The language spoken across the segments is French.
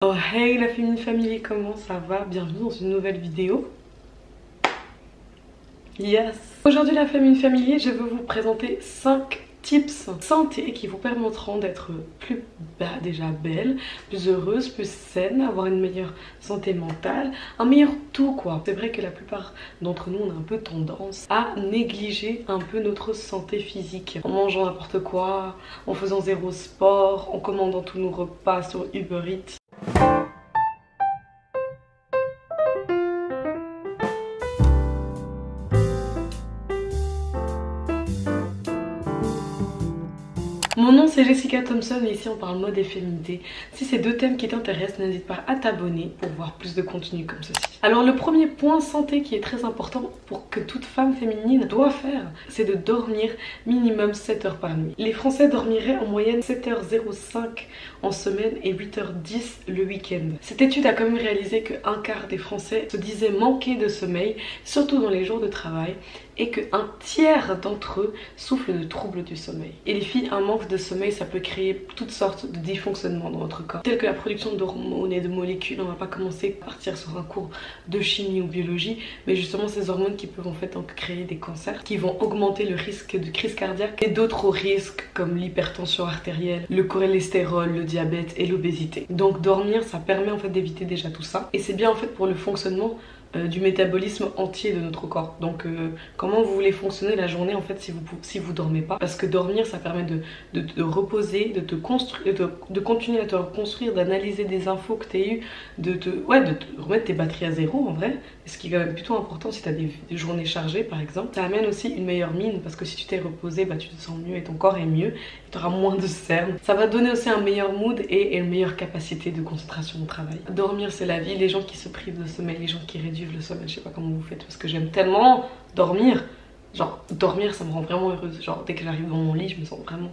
Oh hey la Féminine Family, comment ça va? Bienvenue dans une nouvelle vidéo. Yes! Aujourd'hui la Féminine Family, je veux vous présenter 5 tips santé qui vous permettront d'être plus déjà belle, plus heureuse, plus saine, avoir une meilleure santé mentale, un meilleur tout quoi. C'est vrai que la plupart d'entre nous on a un peu tendance à négliger un peu notre santé physique en mangeant n'importe quoi, en faisant zéro sport, en commandant tous nos repas sur Uber Eats. Mon nom c'est Jessica Thompson et ici on parle mode et féminité. Si ces deux thèmes qui t'intéressent, n'hésite pas à t'abonner pour voir plus de contenu comme ceci. Alors le premier point santé qui est très important pour que toute femme féminine doit faire, c'est de dormir minimum 7 heures par nuit. Les Français dormiraient en moyenne 7h05 en semaine et 8h10 le week-end. Cette étude a quand même réalisé que un quart des Français se disaient manquer de sommeil, surtout dans les jours de travail, et qu'un tiers d'entre eux souffrent de troubles du sommeil. Et les filles, un manque de sommeil, ça peut créer toutes sortes de dysfonctionnements dans notre corps, tels que la production d'hormones et de molécules. On va pas commencer à partir sur un cours de chimie ou biologie, mais justement ces hormones qui peuvent en fait donc créer des cancers, qui vont augmenter le risque de crise cardiaque et d'autres risques comme l'hypertension artérielle, le cholestérol, le diabète et l'obésité. Donc dormir, ça permet en fait d'éviter déjà tout ça, et c'est bien en fait pour le fonctionnement du métabolisme entier de notre corps. Donc comment vous voulez fonctionner la journée en fait si vous dormez pas, parce que dormir ça permet de te reposer, de te construire, de continuer à te reconstruire, d'analyser des infos que tu as eues, de te remettre tes batteries à zéro en vrai, ce qui est quand même plutôt important si tu as des journées chargées par exemple. Ça amène aussi une meilleure mine parce que si tu t'es reposé, bah, tu te sens mieux et ton corps est mieux, tu auras moins de cernes. Ça va donner aussi un meilleur mood et une meilleure capacité de concentration au travail. Dormir c'est la vie. Les gens qui se privent de sommeil, les gens qui réduisent le sommeil, je sais pas comment vous faites parce que j'aime tellement dormir. Genre dormir ça me rend vraiment heureuse. Genre dès que j'arrive dans mon lit je me sens vraiment...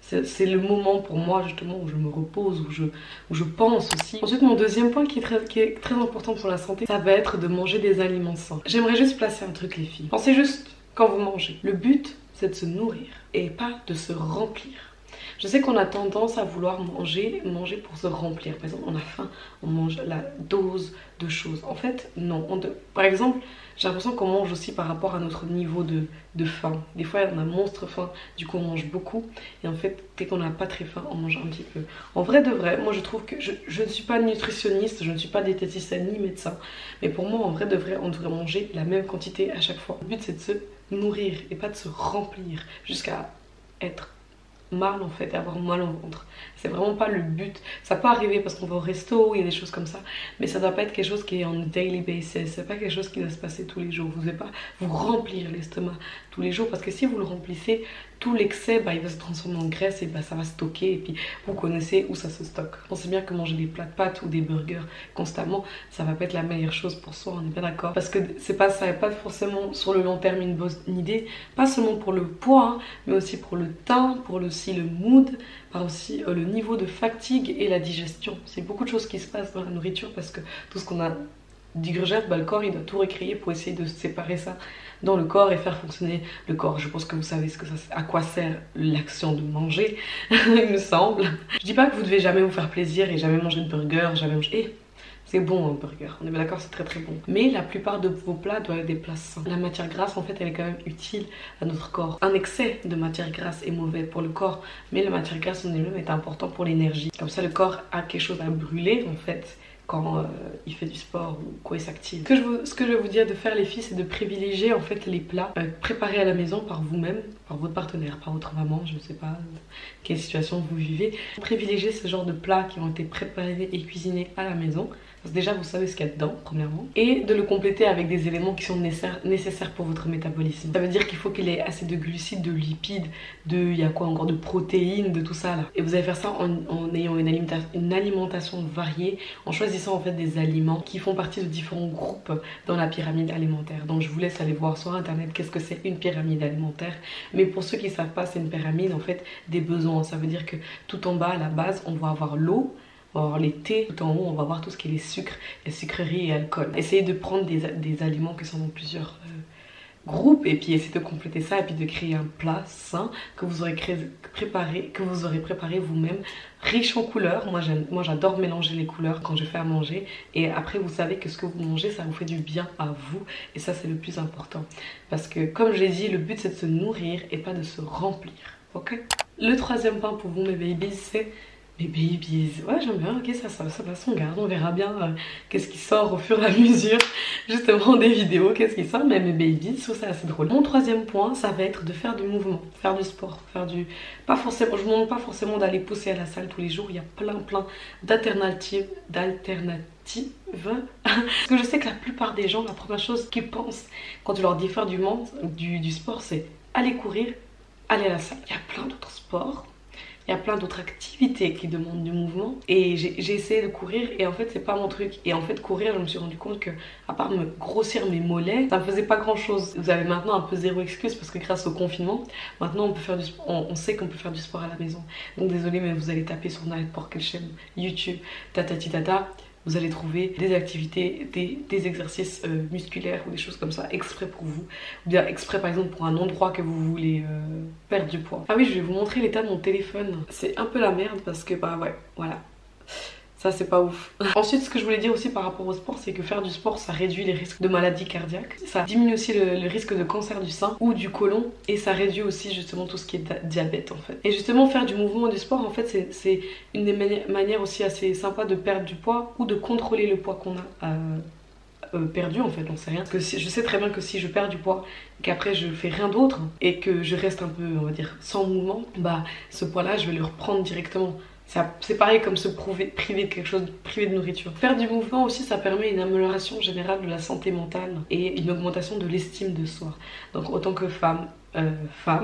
C'est le moment pour moi justement où je me repose, où je pense aussi. Ensuite mon deuxième point qui est très important pour la santé, ça va être de manger des aliments sains. J'aimerais juste placer un truc les filles. Pensez juste quand vous mangez. Le but c'est de se nourrir et pas de se remplir. Je sais qu'on a tendance à vouloir manger pour se remplir. Par exemple, on a faim, on mange la dose de choses. En fait, non. Par exemple, j'ai l'impression qu'on mange aussi par rapport à notre niveau de faim. Des fois, on a monstre faim, du coup on mange beaucoup. Et en fait, dès qu'on n'a pas très faim, on mange un petit peu. En vrai de vrai, moi je trouve que je ne suis pas nutritionniste, je ne suis pas diététicienne ni médecin. Mais pour moi, en vrai de vrai, on devrait manger la même quantité à chaque fois. Le but, c'est de se nourrir et pas de se remplir jusqu'à être mal en fait et avoir mal au ventre. C'est vraiment pas le but. Ça peut arriver parce qu'on va au resto, il y a des choses comme ça, mais ça doit pas être quelque chose qui est en daily basis. C'est pas quelque chose qui doit se passer tous les jours. Vous devez pas vous remplir l'estomac tous les jours parce que si vous le remplissez, tout l'excès bah, il va se transformer en graisse et bah, ça va stocker et puis vous connaissez où ça se stocke. Pensez bien que manger des plats de pâtes ou des burgers constamment, ça va pas être la meilleure chose pour soi, on est bien d'accord, parce que ça n'est pas forcément sur le long terme une bonne idée, pas seulement pour le poids hein, mais aussi pour le teint, pour aussi le mood, par aussi le niveau de fatigue et la digestion. C'est beaucoup de choses qui se passent dans la nourriture parce que tout ce qu'on a digurgite, bah, le corps il doit tout récréer pour essayer de séparer ça dans le corps et faire fonctionner le corps. Je pense que vous savez à quoi sert l'action de manger, il me semble. Je dis pas que vous devez jamais vous faire plaisir et jamais manger de burger, jamais manger... C'est bon un burger, on est bien d'accord, c'est très très bon. Mais la plupart de vos plats doivent être des plats sains. La matière grasse en fait elle est quand même utile à notre corps. Un excès de matière grasse est mauvais pour le corps, mais la matière grasse en elle-même est important pour l'énergie. Comme ça le corps a quelque chose à brûler en fait quand il fait du sport ou quoi il s'active. Ce que je vais vous dire de faire les filles, c'est de privilégier en fait les plats préparés à la maison par vous-même, par votre partenaire, par votre maman, je ne sais pas quelle situation vous vivez. Privilégiez ce genre de plats qui ont été préparés et cuisinés à la maison. Parce que déjà vous savez ce qu'il y a dedans premièrement, et de le compléter avec des éléments qui sont nécessaires pour votre métabolisme. Ça veut dire qu'il faut qu'il ait assez de glucides, de lipides, il y a quoi encore, de protéines, de tout ça là. Et vous allez faire ça en ayant une alimentation variée, en choisissant en fait des aliments qui font partie de différents groupes dans la pyramide alimentaire. Donc je vous laisse aller voir sur internet qu'est-ce que c'est une pyramide alimentaire. Mais pour ceux qui ne savent pas, c'est une pyramide en fait des besoins. Ça veut dire que tout en bas à la base on va avoir l'eau, on va avoir les thés, tout en haut on va voir tout ce qui est les sucres, les sucreries et alcool. Essayez de prendre des aliments qui sont dans plusieurs groupe et puis essayer de compléter ça et puis de créer un plat sain que vous aurez préparé vous-même, riche en couleurs. Moi j'adore mélanger les couleurs quand je fais à manger, et après vous savez que ce que vous mangez, ça vous fait du bien à vous, et ça c'est le plus important, parce que comme j'ai dit, le but c'est de se nourrir et pas de se remplir, ok? Le troisième point pour vous mes babies, c'est mes babies. Ouais, j'aime bien, ok, ça passe, on garde, on verra bien qu'est-ce qui sort au fur et à mesure justement des vidéos, qu'est-ce qui sort, mais mes babies, ça c'est assez drôle. Mon troisième point, ça va être de faire du mouvement, faire du sport, pas forcément, je ne demande pas forcément d'aller pousser à la salle tous les jours, il y a plein d'alternatives. Parce que je sais que la plupart des gens, la première chose qu'ils pensent quand tu leur dis faire du sport, c'est aller courir, aller à la salle. Il y a plein d'autres sports. Il y a plein d'autres activités qui demandent du mouvement, et j'ai essayé de courir et en fait c'est pas mon truc. Et en fait courir, je me suis rendu compte que à part me grossir mes mollets, ça me faisait pas grand chose. Vous avez maintenant un peu zéro excuse parce que grâce au confinement, maintenant on peut faire on sait qu'on peut faire du sport à la maison. Donc désolé, mais vous allez taper sur n'importe quelle chaîne YouTube, tatati tata, vous allez trouver des activités, des exercices musculaires ou des choses comme ça exprès pour vous, ou bien exprès par exemple pour un endroit que vous voulez perdre du poids. Ah oui, je vais vous montrer l'état de mon téléphone. C'est un peu la merde parce que bah ouais, voilà. Ça c'est pas ouf. Ensuite, ce que je voulais dire aussi par rapport au sport, c'est que faire du sport, ça réduit les risques de maladies cardiaques, ça diminue aussi le risque de cancer du sein ou du côlon, et ça réduit aussi justement tout ce qui est diabète en fait. Et justement faire du mouvement et du sport en fait, c'est une des manières aussi assez sympa de perdre du poids ou de contrôler le poids qu'on a perdu en fait, on sait rien. Parce que je sais très bien que si je perds du poids et qu'après je fais rien d'autre et que je reste un peu, on va dire, sans mouvement, bah ce poids là je vais le reprendre directement. C'est pareil comme se priver de quelque chose, priver de nourriture. Faire du mouvement aussi, ça permet une amélioration générale de la santé mentale et une augmentation de l'estime de soi. Donc autant que femme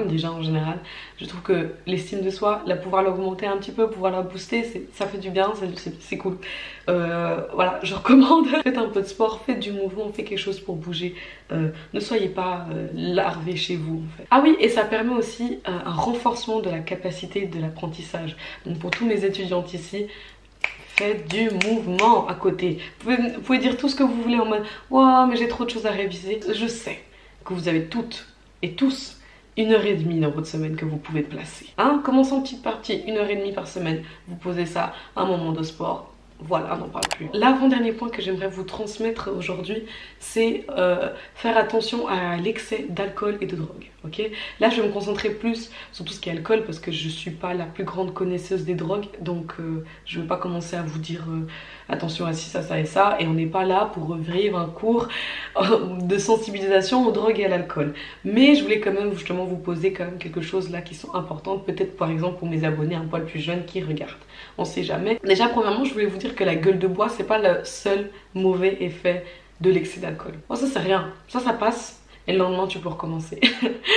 déjà en général, je trouve que l'estime de soi, pouvoir l'augmenter un petit peu, pouvoir la booster, ça fait du bien, c'est cool. Voilà, je recommande. Faites un peu de sport, faites du mouvement, faites quelque chose pour bouger. Ne soyez pas larvés chez vous en fait. Ah oui, et ça permet aussi un renforcement de la capacité de l'apprentissage. Donc pour tous mes étudiantes ici, faites du mouvement à côté. Vous pouvez dire tout ce que vous voulez en mode « Wow, mais j'ai trop de choses à réviser ». Je sais que vous avez toutes et tous 1h30 dans votre semaine que vous pouvez placer. Hein, commençons en petite partie, 1h30 par semaine. Vous posez ça à un moment de sport. Voilà, on n'en parle plus. L'avant-dernier point que j'aimerais vous transmettre aujourd'hui, c'est faire attention à l'excès d'alcool et de drogue. Ok, là, je vais me concentrer plus sur tout ce qui est alcool parce que je suis pas la plus grande connaisseuse des drogues. Donc, je ne vais pas commencer à vous dire attention à ci, ça et ça. Et on n'est pas là pour vivre un cours de sensibilisation aux drogues et à l'alcool. Mais je voulais quand même justement vous poser quand même quelque chose là qui sont importantes. Peut-être par exemple pour mes abonnés un poil plus jeunes qui regardent. On sait jamais. Déjà, premièrement, je voulais vous dire que la gueule de bois, c'est pas le seul mauvais effet de l'excès d'alcool. Bon, ça c'est rien. Ça passe. Et le lendemain tu peux recommencer.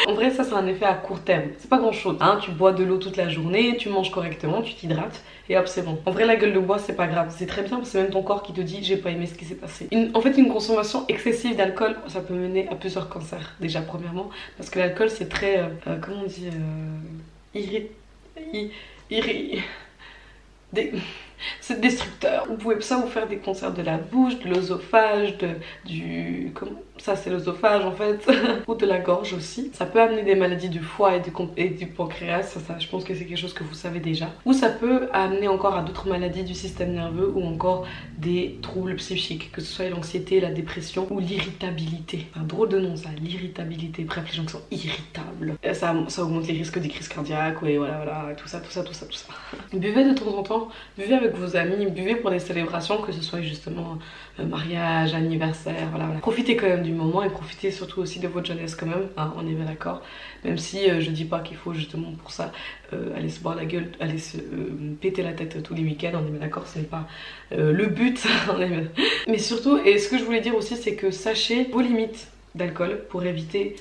En vrai ça c'est un effet à court terme, c'est pas grand chose hein, tu bois de l'eau toute la journée, tu manges correctement, tu t'hydrates et hop c'est bon. En vrai la gueule de bois c'est pas grave, c'est très bien parce que c'est même ton corps qui te dit j'ai pas aimé ce qui s'est passé. En fait une consommation excessive d'alcool ça peut mener à plusieurs cancers déjà premièrement, parce que l'alcool c'est très comment on dit c'est destructeur. Vous pouvez ça vous faire des cancers de la bouche, de l'œsophage, ça c'est l'œsophage en fait, ou de la gorge aussi. Ça peut amener des maladies du foie et du pancréas, ça je pense que c'est quelque chose que vous savez déjà. Ou ça peut amener encore à d'autres maladies du système nerveux ou encore des troubles psychiques, que ce soit l'anxiété, la dépression ou l'irritabilité. Un drôle de nom ça, l'irritabilité. Bref, les gens qui sont irritables. Ça augmente les risques des crises cardiaques, et voilà, tout ça. Buvez de temps en temps, buvez avec vos amis, buvez pour des célébrations, que ce soit justement mariage, anniversaire, voilà. Profitez quand même du moment et profitez surtout aussi de votre jeunesse quand même, hein, on est bien d'accord. Même si je dis pas qu'il faut justement pour ça aller se boire la gueule, aller se péter la tête tous les week-ends, on est bien d'accord, ce n'est pas le but. Mais surtout, et ce que je voulais dire aussi, c'est que sachez vos limites d'alcool pour éviter,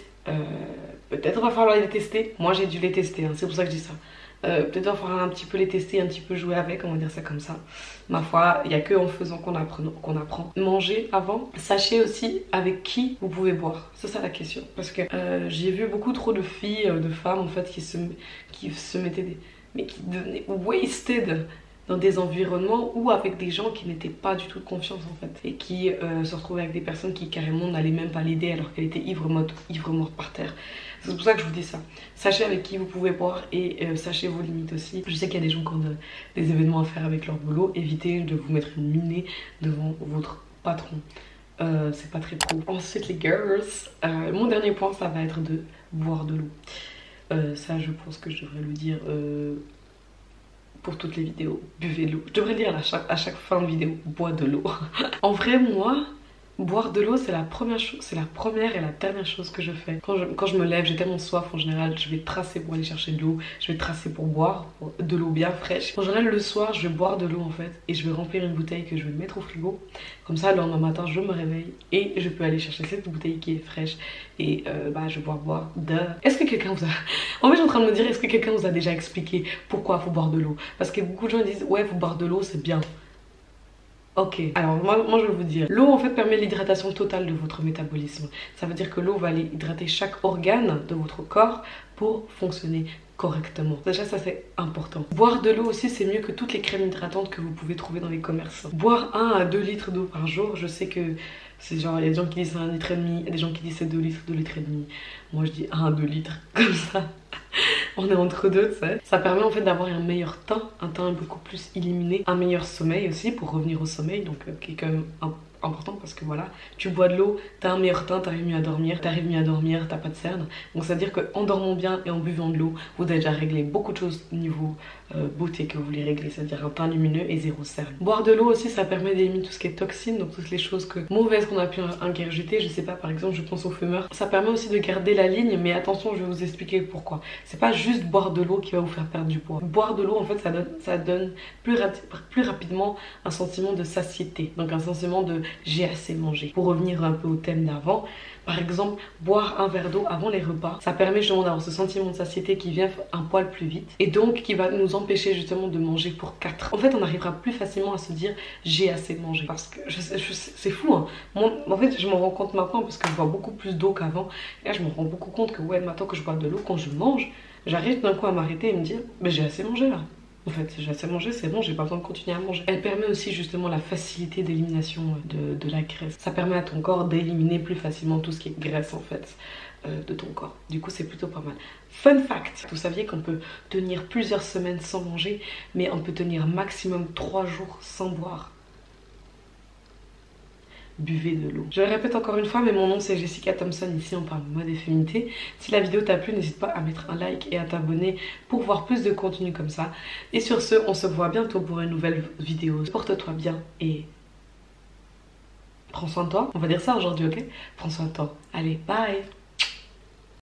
peut-être va falloir les tester, moi j'ai dû les tester, hein, c'est pour ça que je dis ça. Peut-être va falloir un petit peu les tester, un petit peu jouer avec, on va dire ça comme ça. Ma foi, il n'y a que en faisant qu'on apprend. Mangez avant. Sachez aussi avec qui vous pouvez boire. C'est ça la question. Parce que j'ai vu beaucoup trop de filles, de femmes en fait qui se mettaient qui devenaient wasted dans des environnements ou avec des gens qui n'étaient pas du tout de confiance en fait, et qui se retrouvaient avec des personnes qui carrément n'allaient même pas l'aider alors qu'elle était ivre morte par terre. C'est pour ça que je vous dis ça. Sachez avec qui vous pouvez boire et sachez vos limites aussi. Je sais qu'il y a des gens qui ont des événements à faire avec leur boulot. Évitez de vous mettre une minée devant votre patron. C'est pas très pro. Ensuite les girls, mon dernier point ça va être de boire de l'eau. Ça je pense que je devrais le dire pour toutes les vidéos. Buvez de l'eau. Je devrais le dire à chaque fin de vidéo, bois de l'eau. En vrai moi, boire de l'eau c'est la première chose, c'est la première et la dernière chose que je fais. Quand je me lève, j'ai tellement soif en général, je vais tracer pour aller chercher de l'eau, je vais tracer pour boire de l'eau bien fraîche. En général le soir je vais boire de l'eau en fait et je vais remplir une bouteille que je vais mettre au frigo. Comme ça le lendemain matin je me réveille et je peux aller chercher cette bouteille qui est fraîche et je vais pouvoir boire de... Est-ce que quelqu'un vous a... En fait je suis en train de me dire, est-ce que quelqu'un vous a déjà expliqué pourquoi il faut boire de l'eau? Parce que beaucoup de gens disent ouais faut boire de l'eau c'est bien. Ok, alors moi je vais vous dire, l'eau en fait permet l'hydratation totale de votre métabolisme. Ça veut dire que l'eau va aller hydrater chaque organe de votre corps pour fonctionner correctement. Déjà ça c'est important. Boire de l'eau aussi c'est mieux que toutes les crèmes hydratantes que vous pouvez trouver dans les commerces. Boire 1 à 2 litres d'eau par jour, je sais que c'est genre, il y a des gens qui disent 1,5 litre, il y a des gens qui disent c'est 2 litres, 2 litres et demi. Moi je dis 1 à 2 litres, comme ça. On est entre deux, tu sais. Ça permet en fait d'avoir un meilleur teint, un teint beaucoup plus illuminé, un meilleur sommeil aussi pour revenir au sommeil, donc qui est quand même important parce que voilà, tu bois de l'eau, t'as un meilleur teint, t'arrives mieux à dormir, t'as pas de cernes. Donc c'est à dire qu'en dormant bien et en buvant de l'eau, vous avez déjà réglé beaucoup de choses au niveau beauté que vous voulez régler, c'est-à-dire un teint lumineux et 0 cernes. Boire de l'eau aussi ça permet d'éliminer tout ce qui est toxines, donc toutes les choses mauvaises qu'on a pu ingurgiter, je sais pas, par exemple je pense aux fumeurs. Ça permet aussi de garder la ligne, mais attention je vais vous expliquer pourquoi. C'est pas juste boire de l'eau qui va vous faire perdre du poids. Boire de l'eau en fait ça donne plus rapidement un sentiment de satiété, donc un sentiment de j'ai assez mangé. Pour revenir un peu au thème d'avant, par exemple boire un verre d'eau avant les repas, ça permet justement d'avoir ce sentiment de satiété qui vient un poil plus vite et donc qui va nous empêcher justement de manger pour 4. En fait on arrivera plus facilement à se dire j'ai assez mangé, parce que c'est fou hein. En fait je m'en rends compte maintenant parce que je bois beaucoup plus d'eau qu'avant et là je me rends beaucoup compte que ouais maintenant que je bois de l'eau, quand je mange j'arrive d'un coup à m'arrêter et me dire mais j'ai assez mangé là. En fait, j'ai assez mangé, c'est bon, j'ai pas besoin de continuer à manger. Elle permet aussi justement la facilité d'élimination de la graisse. Ça permet à ton corps d'éliminer plus facilement tout ce qui est graisse en fait de ton corps. Du coup, c'est plutôt pas mal. Fun fact, vous saviez qu'on peut tenir plusieurs semaines sans manger, mais on peut tenir maximum 3 jours sans boire. Buvez de l'eau. Je le répète encore une fois, mais mon nom c'est Jessica Thompson, ici on parle mode et féminité. Si la vidéo t'a plu, n'hésite pas à mettre un like et à t'abonner pour voir plus de contenu comme ça. Et sur ce, on se voit bientôt pour une nouvelle vidéo. Porte-toi bien et prends soin de toi. On va dire ça aujourd'hui, ok? Prends soin de toi. Allez, bye!